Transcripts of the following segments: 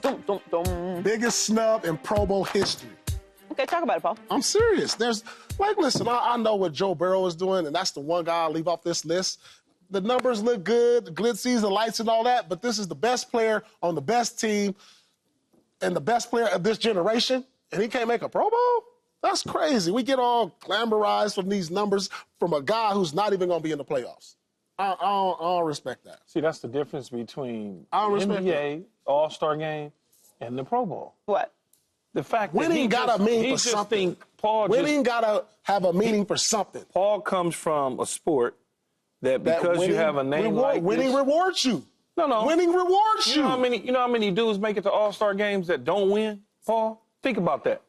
Dum, dum, dum. Biggest snub in Pro Bowl history. Okay, talk about it, Paul. I'm serious. Listen, I know what Joe Burrow is doing, and that's the one guy I'll leave off this list. The numbers look good, the glitzies, the lights, and all that, but this is the best player on the best team and the best player of this generation, and he can't make a Pro Bowl? That's crazy. We get all glamorized from these numbers from a guy who's not even going to be in the playoffs. I don't respect that. See, that's the difference between I don't respect NBA All-Star Game and the Pro Bowl. What? The fact that Winning got to mean for just something. Paul Winning got to have a meaning for something. Paul comes from a sport that because you have a name like winning this, rewards you. No. Winning rewards you. You know how many dudes make it to All-Star games that don't win, Paul? Think about that.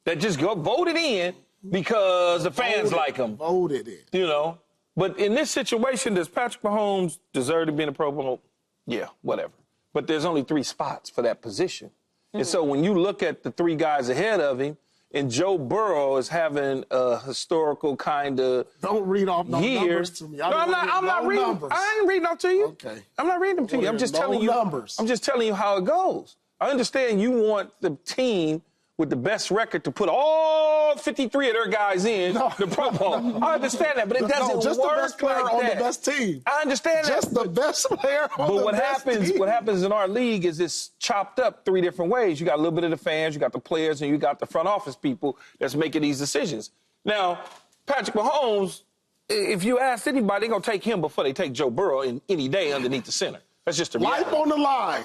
That just go voted in because the fans like them. Voted in. You know? But in this situation, does Patrick Mahomes deserve to be in the Pro Bowl? Yeah, whatever. But there's only 3 spots for that position. Mm-hmm. And so when you look at the 3 guys ahead of him, and Joe Burrow is having a historical kind of Don't read off no numbers to me. I'm not reading. Numbers. I ain't reading off to you. Okay. I'm not reading them to you. I'm just telling you. Numbers. I'm just telling you how it goes. I understand you want the team with the best record to put all 53 of their guys in the Pro Bowl. I understand that, but it doesn't just work the best player like on that. the best team. I understand that. Just the best player on the best team. What happens in our league is it's chopped up 3 different ways. You got a little bit of the fans, you got the players, and you got the front office people that's making these decisions. Now, Patrick Mahomes, if you ask anybody, they're going to take him before they take Joe Burrow in any day underneath the center. That's just the reality. Life on the line.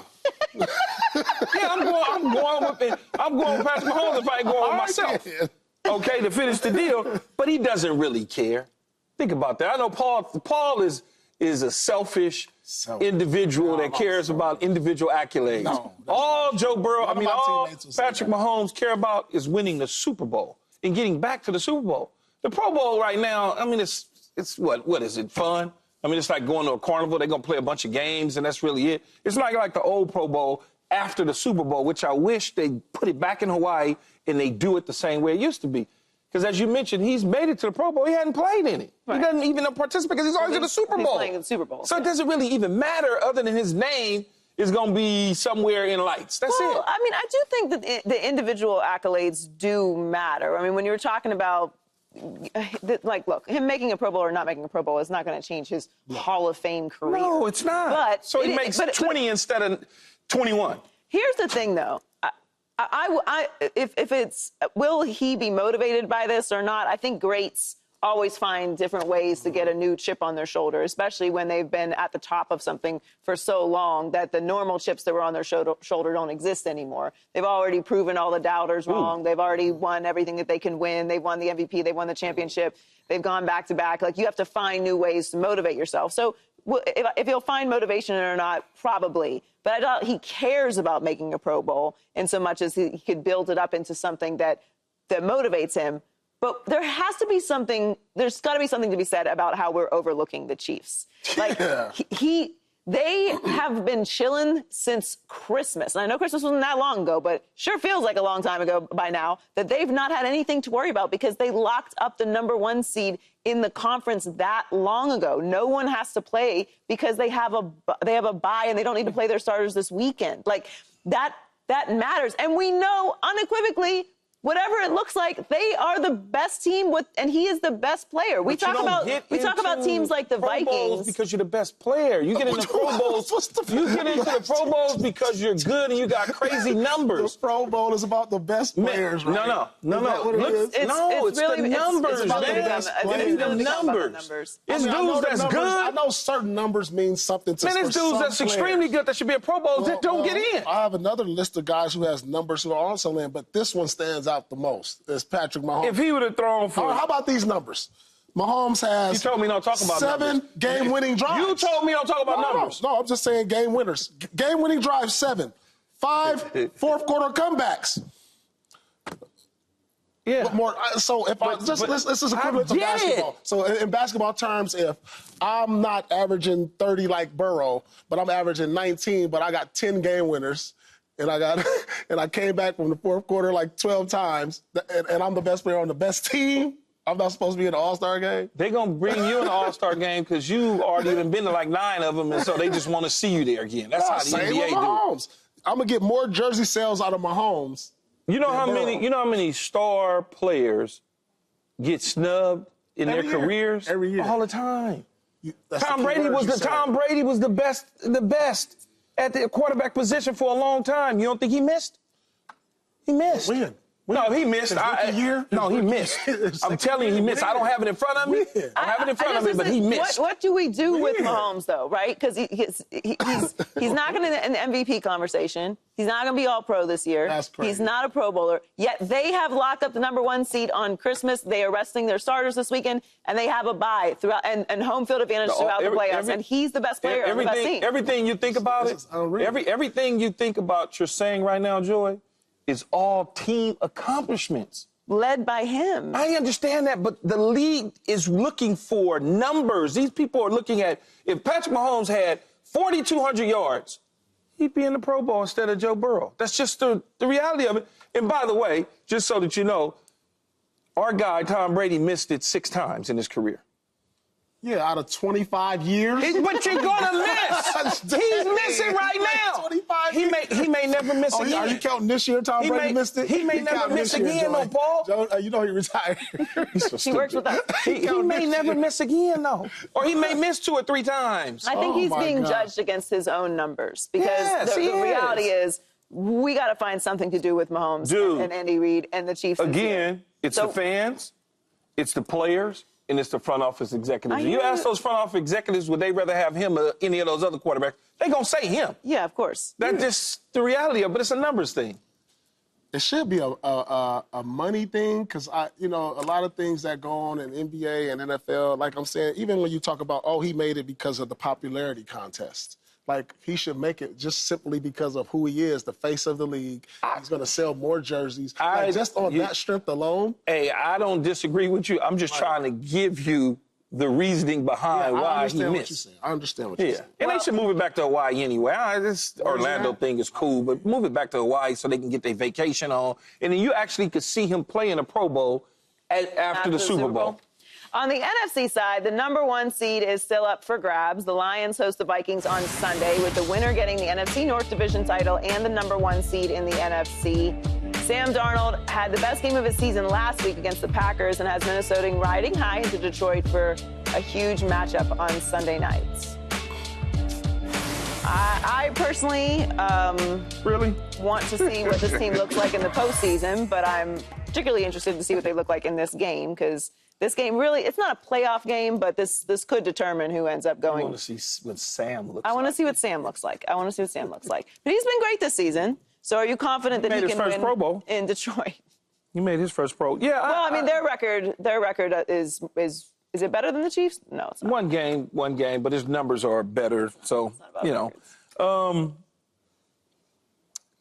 Yeah, I'm going with Patrick Mahomes if I ain't going with myself. Okay, to finish the deal. But he doesn't really care. Think about that. I know Paul is a selfish individual that cares about individual accolades. All Joe Burrow, all Patrick Mahomes care about is winning the Super Bowl and getting back to the Super Bowl. The Pro Bowl right now, it's what is it, fun? It's like going to a carnival. They're going to play a bunch of games, and that's really it. It's not like the old Pro Bowl after the Super Bowl, which I wish they put it back in Hawaii and they do it the same way it used to be. Because as you mentioned, he's made it to the Pro Bowl. He hadn't played in it. Right. He doesn't even participate because he's always in the Super Bowl. He's playing in the Super Bowl. So it doesn't really even matter other than his name is going to be somewhere in lights. That's it. I do think that the individual accolades do matter. When you're talking about look, him making a Pro Bowl or not making a Pro Bowl is not going to change his Hall of Fame career. No, it's not. But so he makes 20 instead of 21. Here's the thing, though. If it's will he be motivated by this or not? I think greats always find different ways to get a new chip on their shoulder, especially when they've been at the top of something for so long that the normal chips that were on their shoulder don't exist anymore. They've already proven all the doubters wrong. They've already won everything that they can win. They've won the MVP. They've won the championship. They've gone back to back. You have to find new ways to motivate yourself. So if he'll find motivation or not, probably. But I doubt he cares about making a Pro Bowl in so much as he could build it up into something that motivates him. But there's got to be something to be said about how we're overlooking the Chiefs. They have been chilling since Christmas. And I know Christmas wasn't that long ago, but sure feels like a long time ago by now that they've not had anything to worry about because they locked up the #1 seed in the conference that long ago. No one has to play because they have a bye and they don't need to play their starters this weekend. That matters. And we know unequivocally, whatever it looks like, they are the best team and he is the best player. We talk about teams like the Vikings because you're the best player. You get into Pro Bowls. You get into the Pro Bowls because you're good and you got crazy numbers. The Pro Bowl is about the best players, right? No. It's the numbers, It's the numbers. It's dudes that's good. I know certain numbers mean something to it's dudes that's extremely good that should be a Pro Bowl that don't get in. I have another list of guys who has numbers who are also in, but this one stands out the most. It's Patrick Mahomes. If he would have thrown for... How about these numbers? Mahomes has... You told me don't talk about 7 game-winning drives. You told me don't talk about numbers. No, I'm just saying game winners. Game-winning drives, 7. 5 fourth-quarter comebacks. Yeah. But more. So if this is equivalent to basketball. So in basketball terms, if I'm not averaging 30 like Burrow, but I'm averaging 19, but I got 10 game winners, and I came back from the fourth quarter like 12 times, and I'm the best player on the best team, I'm not supposed to be in the All-Star game? They're going to bring you in the All-Star game because you already been to like 9 of them, and so they just want to see you there again. That's how the Same NBA with Mahomes. I'm going to get more jersey sales out of Mahomes. You know how many star players get snubbed in their careers? Every year. All the time. Tom Brady was the best at the quarterback position for a long time. You don't think he missed? He missed. When? No, he missed. No, he missed. I'm telling you, he missed. I don't have it in front of me. I have it in front of me, but he missed. What do we do with Mahomes, though, right? Because he's not going to in the MVP conversation. He's not going to be All-Pro this year. That's crazy. He's not a Pro Bowler. Yet they have locked up the #1 seed on Christmas. They are resting their starters this weekend, and they have a bye throughout and home field advantage throughout the playoffs. And he's the best player on the best team. Everything you think about it, everything you think about you're saying right now, Joy, is all team accomplishments. Led by him. I understand that, but the league is looking for numbers. These people are looking at, if Patrick Mahomes had 4,200 yards, he'd be in the Pro Bowl instead of Joe Burrow. That's just the reality of it. And by the way, just so that you know, our guy, Tom Brady, missed it 6 times in his career. Yeah, out of 25 years. But you're gonna miss. He's missing right now. 25 he may never miss again. Are you counting this year? Tom Brady missed it. He may never miss again, though, Paul. Joe, you know he retired. He works with us. He may never miss again, though, or he may miss 2 or 3 times. I think he's being judged against his own numbers because the reality is we got to find something to do with Mahomes and Andy Reid and the Chiefs. Again, it's the fans, it's the players, and it's the front office executives. You ask those front office executives, would they rather have him or any of those other quarterbacks? They're going to say him. Yeah, of course. That's just the reality of it, but it's a numbers thing. It should be a money thing because, a lot of things that go on in NBA and NFL, like I'm saying, even when you talk about, he made it because of the popularity contest. Like, he should make it just simply because of who he is, the face of the league. He's going to sell more jerseys. Just on that strength alone. Hey, I don't disagree with you. I'm just trying to give you the reasoning behind why he missed. I understand what you're saying. And they should move it back to Hawaii anyway. This Orlando thing is cool, but move it back to Hawaii so they can get their vacation on. And then you actually could see him play in a Pro Bowl after the Super Bowl. On the NFC side, the #1 seed is still up for grabs. The Lions host the Vikings on Sunday, with the winner getting the NFC North division title and the #1 seed in the NFC. Sam Darnold had the best game of his season last week against the Packers and has Minnesota riding high into Detroit for a huge matchup on Sunday nights. I personally want to see what this team looks like in the postseason, but I'm particularly interested to see what they look like in this game because this game really, it's not a playoff game, but this could determine who ends up going. I want to see what Sam looks like. I want to see what Sam looks like. But he's been great this season. So are you confident that he can win Pro Bowl in Detroit? He made his first Pro. Yeah. Well, I mean, their record is it better than the Chiefs? No, it's not. One game, but his numbers are better. So,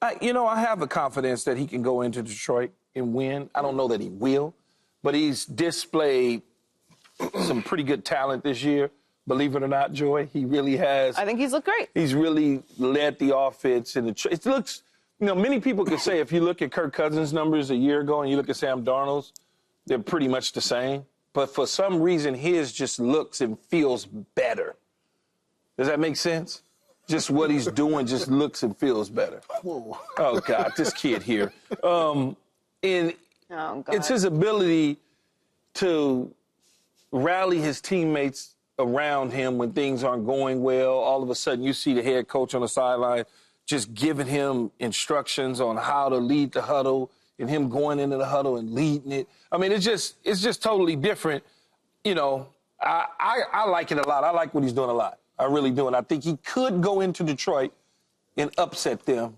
I have the confidence that he can go into Detroit and win. I don't know that he will. But he's displayed some pretty good talent this year. Believe it or not, Joy, he really has. I think he's looked great. He's really led the offense. It looks, many people could say if you look at Kirk Cousins' numbers a year ago and you look at Sam Darnold's, they're pretty much the same. But for some reason, his just looks and feels better. Does that make sense? Just what he's doing just looks and feels better. Whoa. Oh, God, this kid here. Oh, God. It's his ability to rally his teammates around him when things aren't going well. All of a sudden, you see the head coach on the sideline just giving him instructions on how to lead the huddle and him going into the huddle and leading it. I mean, it's just totally different. I like it a lot. I like what he's doing a lot. I really do. And I think he could go into Detroit and upset them.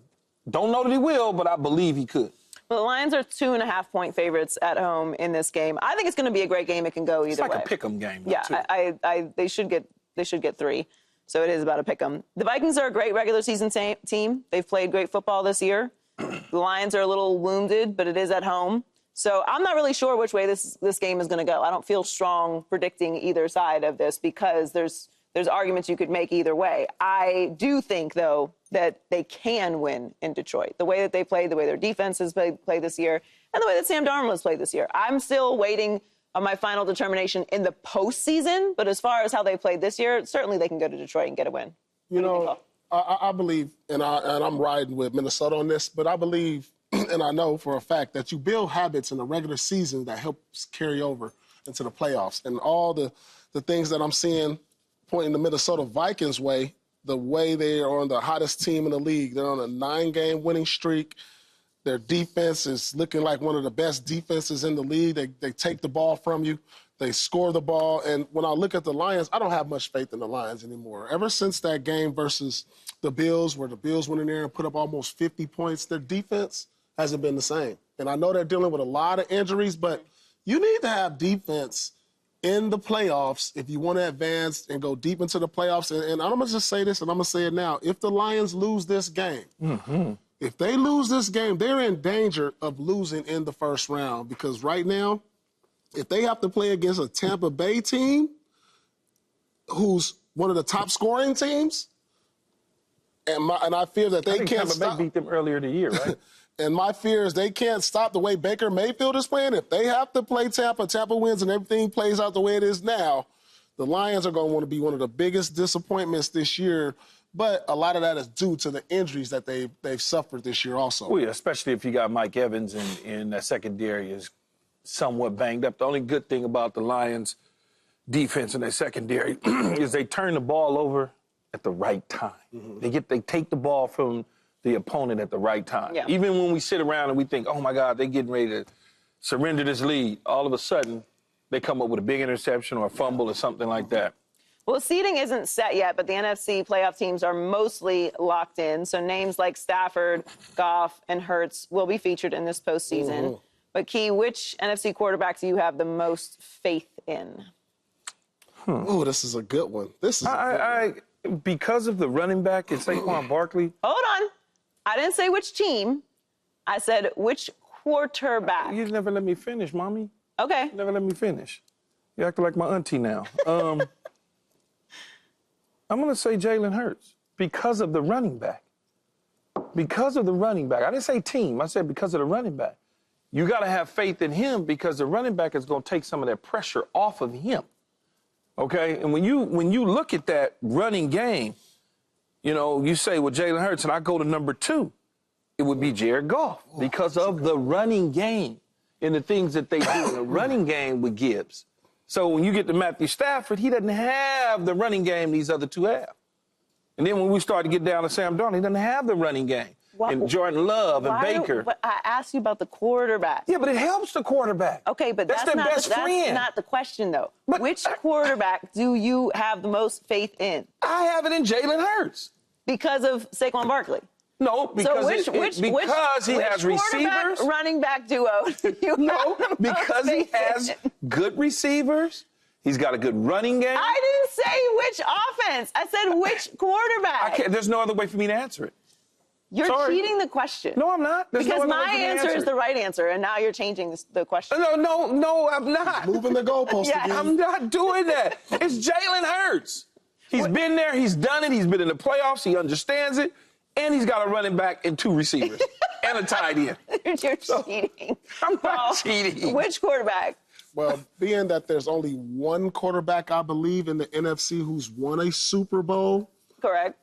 Don't know that he will, but I believe he could. Well, the Lions are 2.5-point favorites at home in this game. I think it's going to be a great game. It can go either way. It's like a pick 'em game. Yeah, too. They should get 3. So it is about a pick 'em. The Vikings are a great regular season team. They've played great football this year. The Lions are a little wounded, but it is at home. So I'm not really sure which way this game is going to go. I don't feel strong predicting either side of this because there's arguments you could make either way. I do think, though, that they can win in Detroit. The way that they played, the way their defense has played this year, and the way that Sam Darnold has played this year. I'm still waiting my final determination in the postseason. But as far as how they played this year, certainly they can go to Detroit and get a win. You know, I believe, and I'm riding with Minnesota on this, but I believe, and I know for a fact, that you build habits in the regular season that helps carry over into the playoffs. And all the things that I'm seeing pointing the Minnesota Vikings way, the way they are on the hottest team in the league. They're on a 9-game winning streak. Their defense is looking like one of the best defenses in the league. They take the ball from you. They score the ball. And when I look at the Lions, I don't have much faith in the Lions anymore. Ever since that game versus the Bills, where the Bills went in there and put up almost 50 points, their defense hasn't been the same. And I know they're dealing with a lot of injuries, but you need to have defense in the playoffs if you want to advance and go deep into the playoffs. And I'm going to just say this, and I'm going to say it now. If the Lions lose this game, if they lose this game, they're in danger of losing in the first round, because right now, if they have to play against a Tampa Bay team who's one of the top scoring teams, and I fear that they can't stop. Tampa Bay beat them earlier in the year, right? And my fear is they can't stop the way Baker Mayfield is playing. If they have to play Tampa wins and everything plays out the way it is now, the Lions are going to want to be one of the biggest disappointments this year. But a lot of that is due to the injuries that they've suffered this year also. Well, yeah, especially if you got Mike Evans and that secondary is somewhat banged up. The only good thing about the Lions' defense and their secondary is they turn the ball over at the right time. They take the ball from the opponent at the right time. Yeah. Even when we sit around and we think, oh, my God, they're getting ready to surrender this lead, all of a sudden they come up with a big interception or a fumble or something like that. Well, seeding isn't set yet, but the NFC playoff teams are mostly locked in. So names like Stafford, Goff, and Hurts will be featured in this postseason. But, Key, which NFC quarterback do you have the most faith in? Oh, this is a good one. Because of the running back in Saquon Barkley. Hold on. I didn't say which team. I said which quarterback. You never let me finish, Mommy. Okay. You never let me finish. You acting like my auntie now. I'm going to say Jalen Hurts because of the running back. Because of the running back. I didn't say team. I said because of the running back. You got to have faith in him because the running back is going to take some of that pressure off of him. Okay? And when you look at that running game, you know, you say, well, Jalen Hurts, and I go to number 2, it would be Jared Goff because of the running game and the things that they do in the running game with Gibbs. So when you get to Matthew Stafford, he doesn't have the running game these other two have. And then when we start to get down to Sam Darnold, he doesn't have the running game. And Jordan Love and Baker. But I asked you about the quarterback. Yeah, but it helps the quarterback. Okay, but that's their best friend. That's not the question, though. But, which quarterback do you have the most faith in? I have it in Jalen Hurts. Because of Saquon Barkley? No, because he has receivers. Running back duo. No, because he has good receivers. He's got a good running game. I didn't say which offense. I said which quarterback. There's no other way for me to answer it. You're cheating the question. No, I'm not. Because my answer is the right answer, and now you're changing the question. No, I'm not. Moving the goalpost again. I'm not doing that. It's Jalen Hurts. He's been there. He's done it. He's been in the playoffs. He understands it. And he's got a running back and 2 receivers and a tight end. You're cheating. I'm not cheating. Which quarterback? Well, being that there's only one quarterback, I believe, in the NFC who's won a Super Bowl. Correct.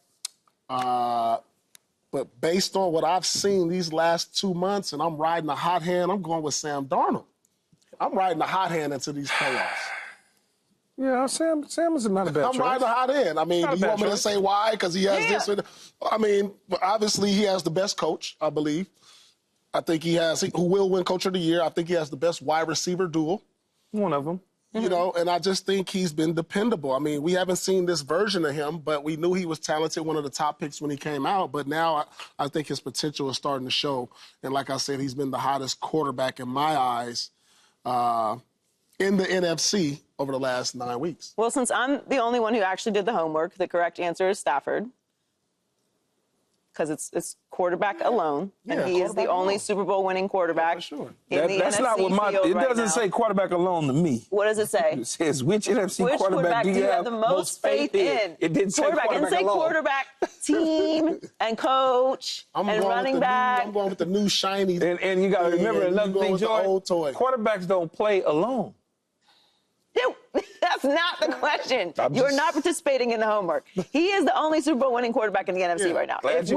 But based on what I've seen these last 2 months, and I'm riding a hot hand, I'm going with Sam Darnold. I'm riding a hot hand into these playoffs. Yeah, Sam is not a bad choice. I'm riding a hot hand. I mean, do you want me to say why? Because he has this. I mean, obviously he has the best coach, I believe. I think who will win Coach of the Year. I think he has the best wide receiver duel. One of them. You know, and I just think he's been dependable. I mean, we haven't seen this version of him, but we knew he was talented, one of the top picks when he came out. But now I think his potential is starting to show. And like I said, he's been the hottest quarterback in my eyes in the NFC over the last 9 weeks. Well, since I'm the only one who actually did the homework, the correct answer is Stafford. Because it's quarterback alone, and he is the only Super Bowl winning quarterback. For sure. That's not what it doesn't say quarterback alone to me. What does it say? It says which NFC quarterback do you have the most faith in? It didn't say quarterback It didn't say alone. quarterback, team, and coach, and running back. I'm going with the new shiny. And you got to remember another thing, Joy. Old toy. Quarterbacks don't play alone. That's not the question. You're not participating in the homework. He is the only Super Bowl winning quarterback in the NFC right now. If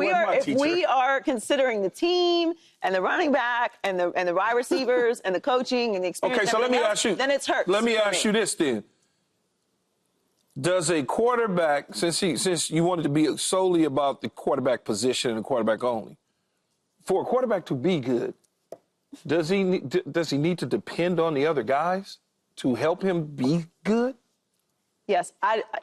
we are considering the team and the running back and the wide receivers and the coaching and the experience, okay, so let me ask you. Then it's Hurts. Let me ask you this then. Does a quarterback, since you wanted to be solely about the quarterback position and the quarterback only, for a quarterback to be good, does he need to depend on the other guys to help him be good? Yes,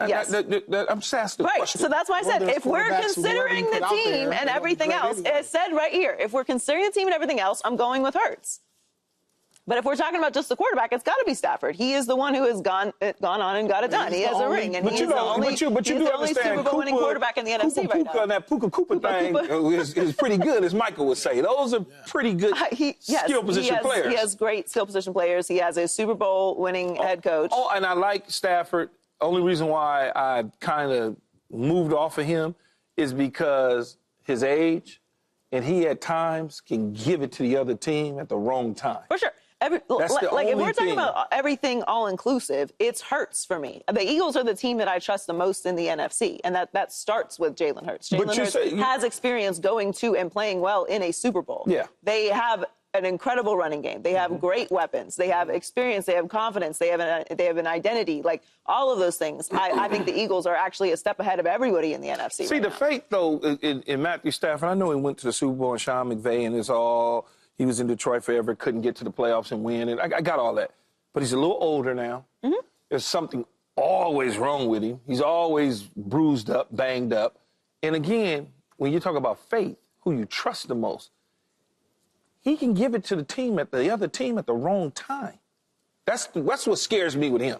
yes. I'm just asking the question. So that's why I said, if we're considering the team and everything else, it said right here, if we're considering the team and everything else, I'm going with Hurts. But if we're talking about just the quarterback, it's got to be Stafford. He is the one who has gone on and got it done. He has a ring, and he's the only Super Bowl winning quarterback in the NFC right now. That Puka thing is pretty good, as Michael would say. Those are pretty good skill position players. He has great skill position players. He has a Super Bowl winning head coach. Oh, and I like Stafford. Only reason why I kind of moved off of him is because his age, and he at times can give it to the other team at the wrong time. For sure. If we're talking about everything all-inclusive, it's Hurts for me. The Eagles are the team that I trust the most in the NFC, and that starts with Jalen Hurts. Jalen Hurts has experience going to and playing well in a Super Bowl. Yeah. They have an incredible running game. They have great weapons. They have experience. They have confidence. They have an identity. Like, all of those things. I think the Eagles are actually a step ahead of everybody in the NFC. See, the faith, though, in Matthew Stafford, I know he went to the Super Bowl and Sean McVay, and he was in Detroit forever, couldn't get to the playoffs and win, and I got all that. But he's a little older now. There's something always wrong with him. He's always bruised up, banged up. And again, when you talk about faith, who you trust the most, he can give it to the other team at the wrong time. That's what scares me with him.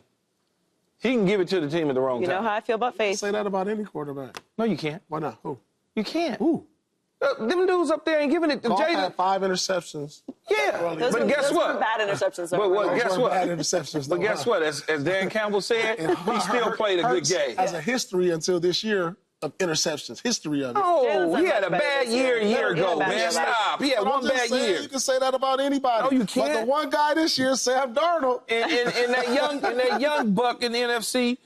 He can give it to the team at the wrong time. You know how I feel about faith. Say that about any quarterback. No, you can't. Why not? Who? You can't. Who? Them dudes up there ain't giving it to Goff Jalen. had 5 interceptions. Yeah, but guess what? Bad interceptions. But guess what? Bad interceptions. But guess what? As Dan Campbell said, he still played a good game. Has a history until this year of interceptions. History of it. Oh, he had a bad year a year ago, man. Stop. He had one bad year. You can say that about anybody. No, you can't. But the one guy this year, Sam Darnold. And that young buck in the NFC,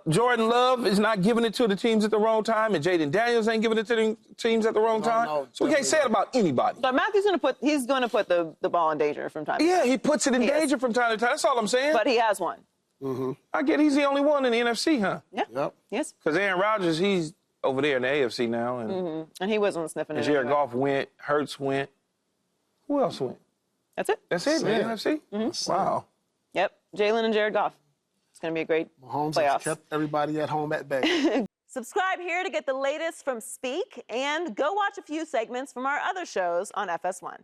Jordan Love is not giving it to the teams at the wrong time, and Jaden Daniels ain't giving it to the teams at the wrong time. No, so we can't say it about anybody. But Matthew's going to put the ball in danger from time to time. Yeah, he puts it in danger from time to time. That's all I'm saying. But he has one. I get he's the only one in the NFC, huh? Yeah. Yep. Yes. Because Aaron Rodgers, he's over there in the AFC now. And he wasn't sniffing it. Jared Goff went. Hurts went. Who else went? That's it. That's it, man. NFC? Wow. Yep. Jalen and Jared Goff. It's going to be a great Mahomes playoffs. has kept everybody at home at bay. Subscribe here to get the latest from Speak, and go watch a few segments from our other shows on FS1.